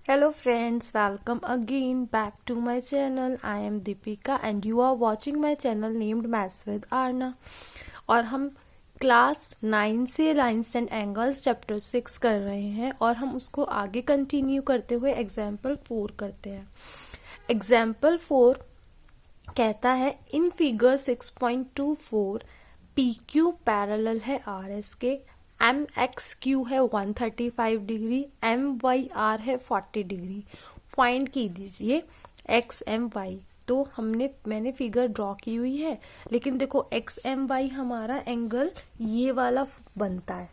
Hello friends, welcome again back to my channel. I am Deepika and you are watching my channel named Maths with Arna. और हम class 9 से lines and angles chapter 6 कर रहे हैं और हम उसको आगे कंटिन्यू करते हुए एग्जाम्पल 4 करते हैं। एग्जाम्पल 4 कहता है in figure 6.24 P Q parallel है आर एस के, एम एक्स क्यू है 135 डिग्री, एम वाई आर है 40 डिग्री। फाइंड की दीजिए एक्स एम वाई। तो मैंने फिगर ड्रॉ की हुई है, लेकिन देखो एक्स एम वाई हमारा एंगल ये वाला बनता है,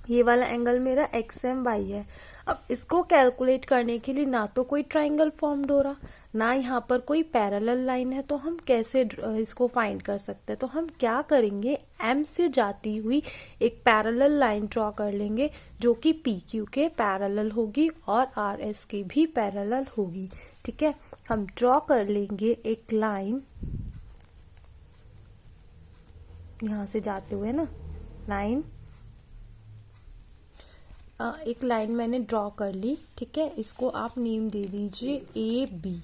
ये वाला एंगल मेरा एक्स एम वाई है। अब इसको कैलकुलेट करने के लिए ना तो कोई ट्राइंगल फॉर्म्ड हो रहा, ना यहाँ पर कोई पैरेलल लाइन है, तो हम कैसे इसको फाइंड कर सकते हैं। तो हम क्या करेंगे, एम से जाती हुई एक पैरेलल लाइन ड्रॉ कर लेंगे जो कि पी क्यू के पैरेलल होगी और आर एस के भी पैरेलल होगी। ठीक है, हम ड्रॉ कर लेंगे एक लाइन यहां से जाते हुए ना, लाइन एक लाइन मैंने ड्रॉ कर ली। ठीक है, इसको आप नेम दे दीजिए ए बी।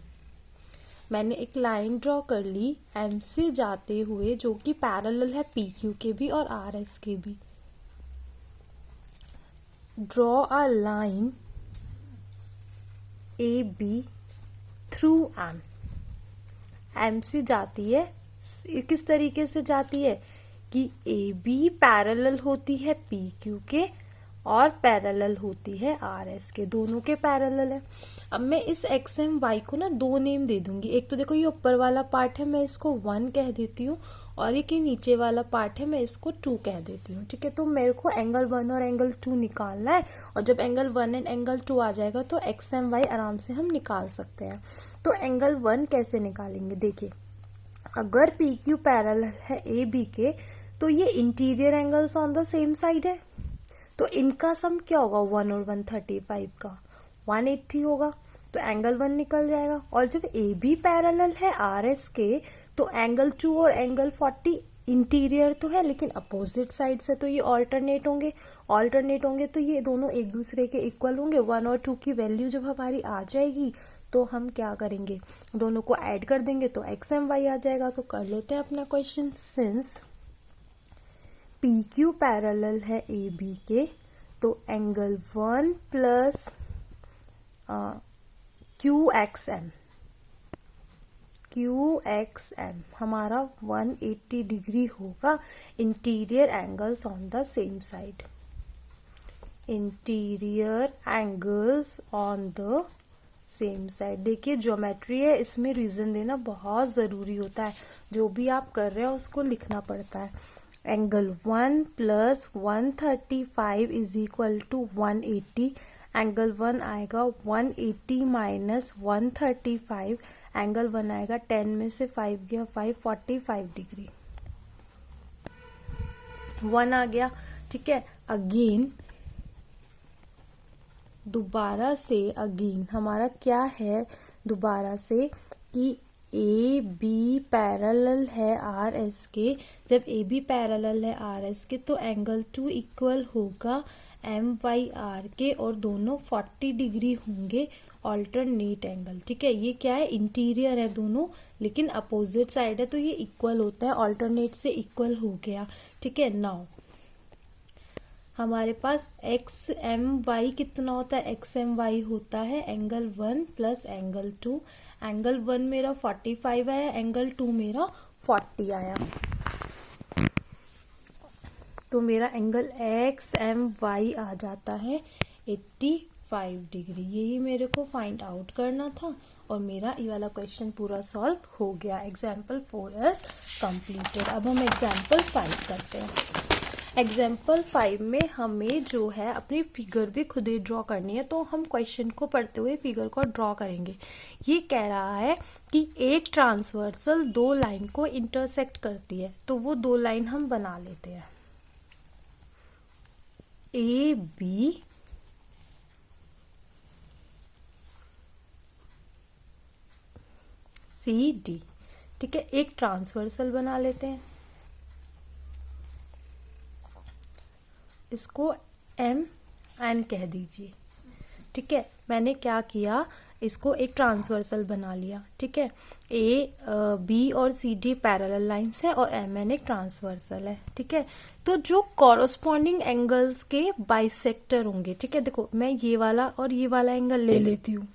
मैंने एक लाइन ड्रॉ कर ली एम से जाते हुए जो कि पैरेलल है पी क्यू के भी और आर एस के भी। Draw a line A B through M. M से जाती है, किस तरीके से जाती है कि ए बी पैरेलल होती है पी क्यू के और पैरेलल होती है आर एस के, दोनों के पैरेलल है। अब मैं इस एक्स एम वाई को ना दो नेम दे दूंगी। एक तो देखो ये ऊपर वाला पार्ट है, मैं इसको 1 कह देती हूँ, और एक ये नीचे वाला पार्ट है, मैं इसको 2 कह देती हूँ। ठीक है, तो मेरे को एंगल 1 और एंगल 2 निकालना है, और जब एंगल 1 एंड एंगल 2 आ जाएगा तो एक्स एम वाई आराम से हम निकाल सकते हैं। तो एंगल 1 कैसे निकालेंगे, देखिए अगर पी क्यू पैरेलल है ए बी के तो ये interior angles on the same side है, तो इनका सम क्या होगा, 1 और 135 का 180 होगा, तो एंगल 1 निकल जाएगा। और जब ए बी पैरेलल है आर एस के तो एंगल 2 और एंगल 40 इंटीरियर तो है लेकिन अपोजिट साइड से, तो ये ऑल्टरनेट होंगे तो ये दोनों एक दूसरे के इक्वल होंगे। 1 और 2 की वैल्यू जब हमारी आ जाएगी तो हम क्या करेंगे, दोनों को ऐड कर देंगे तो एक्स एम वाई आ जाएगा। तो कर लेते हैं अपना question. Since P Q parallel है ए बी के तो angle 1 plus Q X M हमारा 180 डिग्री होगा। Interior angles on the same side, interior angles on the same side. देखिए ज्योमेट्री है, इसमें रीजन देना बहुत जरूरी होता है, जो भी आप कर रहे हो उसको लिखना पड़ता है। Angle 1 plus 135 is equal to 180। Angle 1 आएगा 180 माइनस 135, एंगल 1 आएगा 10 में से 5 गया 5, 45 डिग्री 1 आ गया। ठीक है, अगेन दोबारा से अगेन हमारा क्या है, दोबारा से कि ए बी पैरेलल है आर एस के। जब ए बी पैरेलल है आर एस के तो एंगल 2 इक्वल होगा एम वाई आर के, और दोनों 40 डिग्री होंगे ऑल्टरनेट एंगल। ठीक है, ये क्या है, इंटीरियर है दोनों लेकिन अपोजिट साइड है, तो ये इक्वल होता है, ऑल्टरनेट से इक्वल हो गया। ठीक है, नाउ हमारे पास एक्स एम वाई कितना होता है, एक्स एम वाई होता है एंगल 1 प्लस एंगल 2। एंगल 1 मेरा 45 आया, एंगल 2 मेरा 40 आया, तो मेरा एंगल एक्स एम वाई आ जाता है 85 डिग्री। यही मेरे को फाइंड आउट करना था और मेरा ये वाला क्वेश्चन पूरा सॉल्व हो गया। Example 4 is completed. अब हम एग्जाम्पल 5 करते हैं। एग्जाम्पल 5 में हमें जो है अपनी फिगर भी खुद ही ड्रॉ करनी है, तो हम क्वेश्चन को पढ़ते हुए फिगर को ड्रॉ करेंगे। ये कह रहा है कि एक ट्रांसवर्सल 2 लाइन को इंटरसेक्ट करती है, तो वो 2 लाइन हम बना लेते हैं। A B C D. ठीक है, एक ट्रांसवर्सल बना लेते हैं, इसको एम एन कह दीजिए। ठीक है, मैंने क्या किया, इसको एक ट्रांसवर्सल बना लिया। ठीक है, ए बी और सी डी पैरेलल लाइंस है और एम एन एक ट्रांसवर्सल है। ठीक है, तो जो कॉरस्पॉन्डिंग एंगल्स के बाइसेक्टर होंगे, ठीक है, देखो मैं ये वाला और ये वाला एंगल ले लेती हूँ,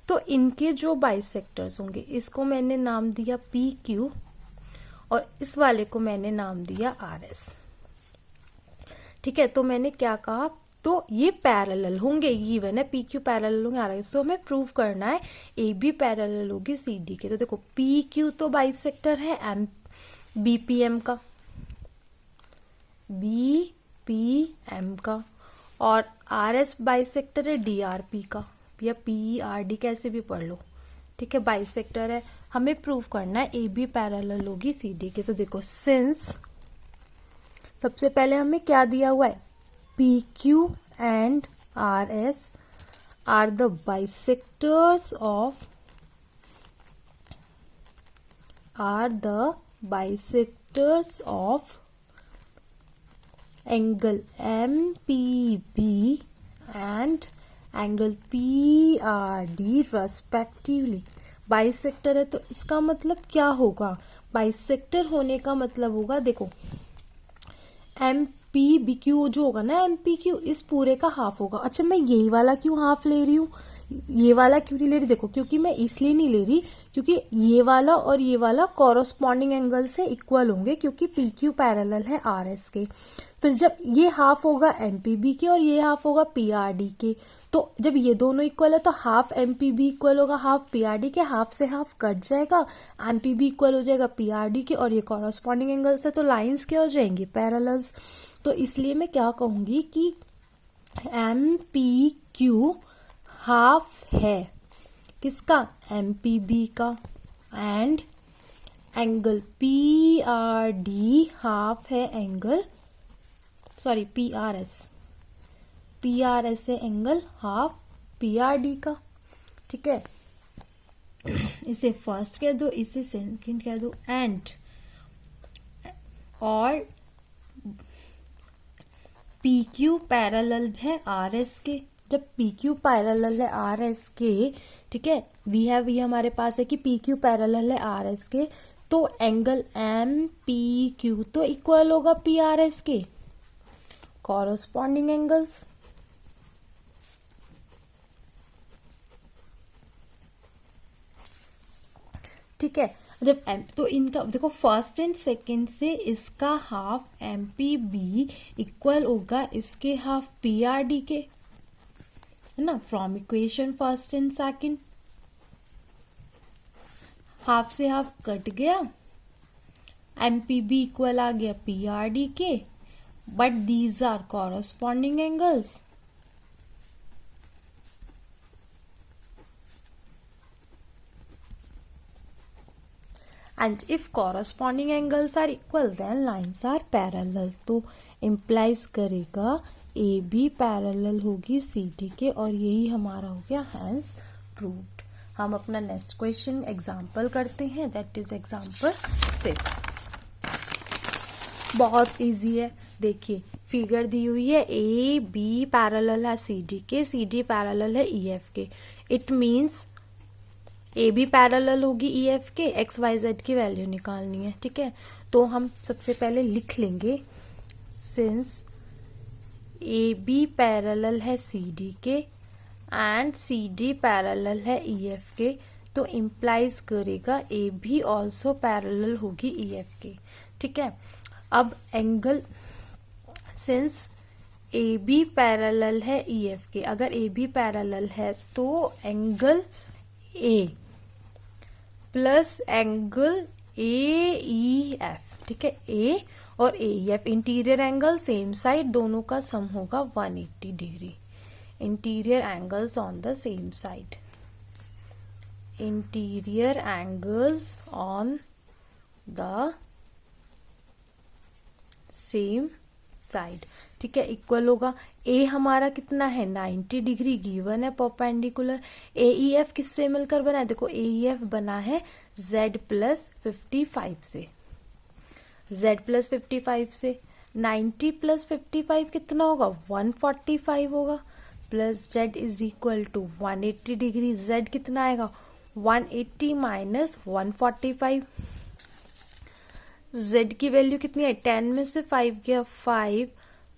तो इनके जो बाइसेक्टर्स होंगे, इसको मैंने नाम दिया पी क्यू और इस वाले को मैंने नाम दिया आर एस। ठीक है, तो मैंने क्या कहा, तो ये पैरेलल होंगे, गिवन है पी क्यू पैरेलल होंगे आर एस, तो हमें प्रूव करना है ए बी पैरेलल होगी सी डी के। तो देखो पी क्यू तो बाइसेक्टर है एम बी पी एम का, बी पी एम का, और आर एस बाइसेक्टर है डी आर पी का, या पी आर डी कैसे भी पढ़ लो। ठीक है, बाइसेक्टर है, हमें प्रूव करना है ए बी पैरेलल होगी सी डी के। तो देखो सिंस सबसे पहले हमें क्या दिया हुआ है, P Q and R S are the bisectors of angle M P B and angle P R D respectively. Bisector है तो इसका मतलब क्या होगा, बाइसेक्टर होने का मतलब होगा, देखो एम पी बी क्यू जो होगा ना, एम पी क्यू इस पूरे का हाफ होगा। अच्छा, मैं यही वाला क्यों हाफ ले रही हूँ, ये वाला क्यों नहीं ले रही, देखो क्योंकि मैं इसलिए नहीं ले रही क्योंकि ये वाला और ये वाला कॉरस्पॉन्डिंग एंगल से इक्वल होंगे, क्योंकि पी क्यू पैरेलल है आर एस के। फिर जब ये हाफ होगा एम पी बी के और ये हाफ होगा पी आर डी के, तो जब ये दोनों इक्वल है तो half M P B equal होगा हाफ पी आर डी के, हाफ से हाफ कट जाएगा, एम पी बी इक्वल हो जाएगा पी आर डी के, और ये कॉरस्पॉन्डिंग एंगल्स है तो लाइंस क्या हो जाएंगी, पैरेलल्स। तो इसलिए मैं क्या कहूंगी कि एम पी क्यू हाफ है किसका, एम पी बी का, and angle P R D half है angle, sorry P R S है angle half P R D का। ठीक है, इसे फर्स्ट कह दो, इसे सेकंड कह दो, एंड और पी क्यू पैरेलल है आर एस के। जब पी क्यू पैरेलल है आर एस के, ठीक है, वी हैव, ये हमारे पास है कि पी क्यू पैरेलल है आर एस के, तो एंगल एम पी क्यू तो इक्वल होगा पी आर एस के, कॉरस्पॉन्डिंग एंगल्स। ठीक है, जब एम, तो इनका देखो फर्स्ट एंड सेकंड से इसका half M P B equal होगा इसके हाफ पी आर डी के, है ना, from equation first and second. Half से हाफ कट गया, एम पी बी इक्वल आ गया पी आर डी के, but these are corresponding angles. And if corresponding angles are equal, then lines are parallel. तो implies करेगा ए B parallel होगी C D के, और यही हमारा हो गया hence proved। हम अपना नेक्स्ट क्वेश्चन एग्जाम्पल करते हैं, दैट इज एग्जाम्पल 6। बहुत इजी है, देखिए फिगर दी हुई है, ए बी पैरेलल है सी डी के, सी डी पैरेलल है ई एफ के। It means A B parallel होगी ई एफ के, एक्स वाई जेड की वैल्यू निकालनी है। ठीक है, तो हम सबसे पहले लिख लेंगे, सिंस ए बी पैरेलल है सी डी के एंड सी डी पैरेलल है ई एफ के, तो इम्प्लाइज करेगा ए बी ऑल्सो पैरेलल होगी ई एफ के। ठीक है, अब angle, since A B parallel है ई एफ के, अगर ए बी पैरेलल है तो angle A plus angle A E F, ठीक है, ए और A E F interior angle same side, दोनों का सम होगा 180 degree. Interior angles on the same side, interior angles on the same side. ठीक है, इक्वल होगा, ए हमारा कितना है 90 डिग्री गिवन है परपेंडिकुलर, ए ई एफ किससे मिलकर बना है, देखो ए ई एफ बना है z प्लस 55 से, z प्लस 55 से 90 प्लस 55 कितना होगा 145 होगा। Plus Z is equal to 180 degree. Z कितना आएगा 180 माइनस 145। जेड की वैल्यू कितनी है 10 में से 5 गया 5,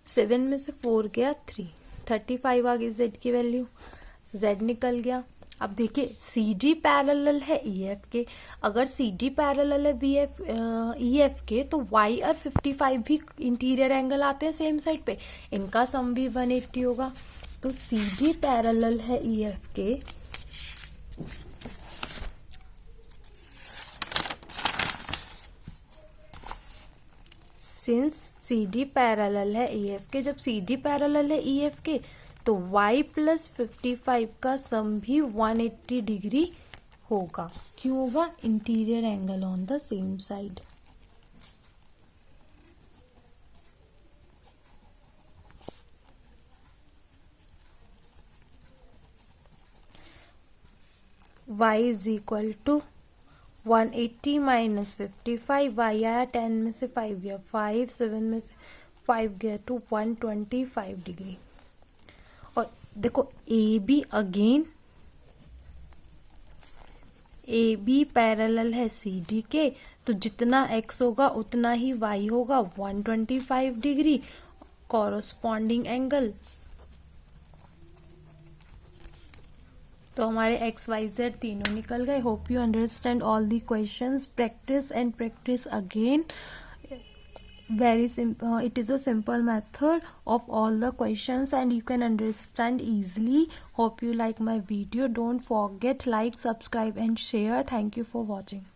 7 में से 4 गया 3, 35 आ गई जेड की वैल्यू। जेड निकल गया। अब देखिए सी डी पैरेलल है ई एफ के। अगर सी डी पैरेलल है ई एफ के तो वाई और 55 भी इंटीरियर एंगल आते हैं सेम साइड पे, इनका सम भी 180 होगा। तो सी डी पैरेलल है ई एफ के, सिंस सी डी पैरेलल है ई एफ के, जब सी डी पैरेलल है ई एफ के तो y प्लस 55 का सम भी 180 डिग्री होगा। क्यों होगा? Interior angle on the same side. y is equal to 180 minus 55, y आया 10 में से 5 गया 5, 7 में से 5 गया तो 125 डिग्री। और देखो A B again, A B parallel है सी डी के, तो जितना x होगा उतना ही y होगा 125 डिग्री कॉरस्पॉन्डिंग एंगल। तो हमारे एक्स वाई जेड तीनों निकल गए। Hope you understand all the questions. Practice and practice again. Very simple. It is a simple method of all the questions and you can understand easily. Hope you like my video. Don't forget like, subscribe and share. Thank you for watching.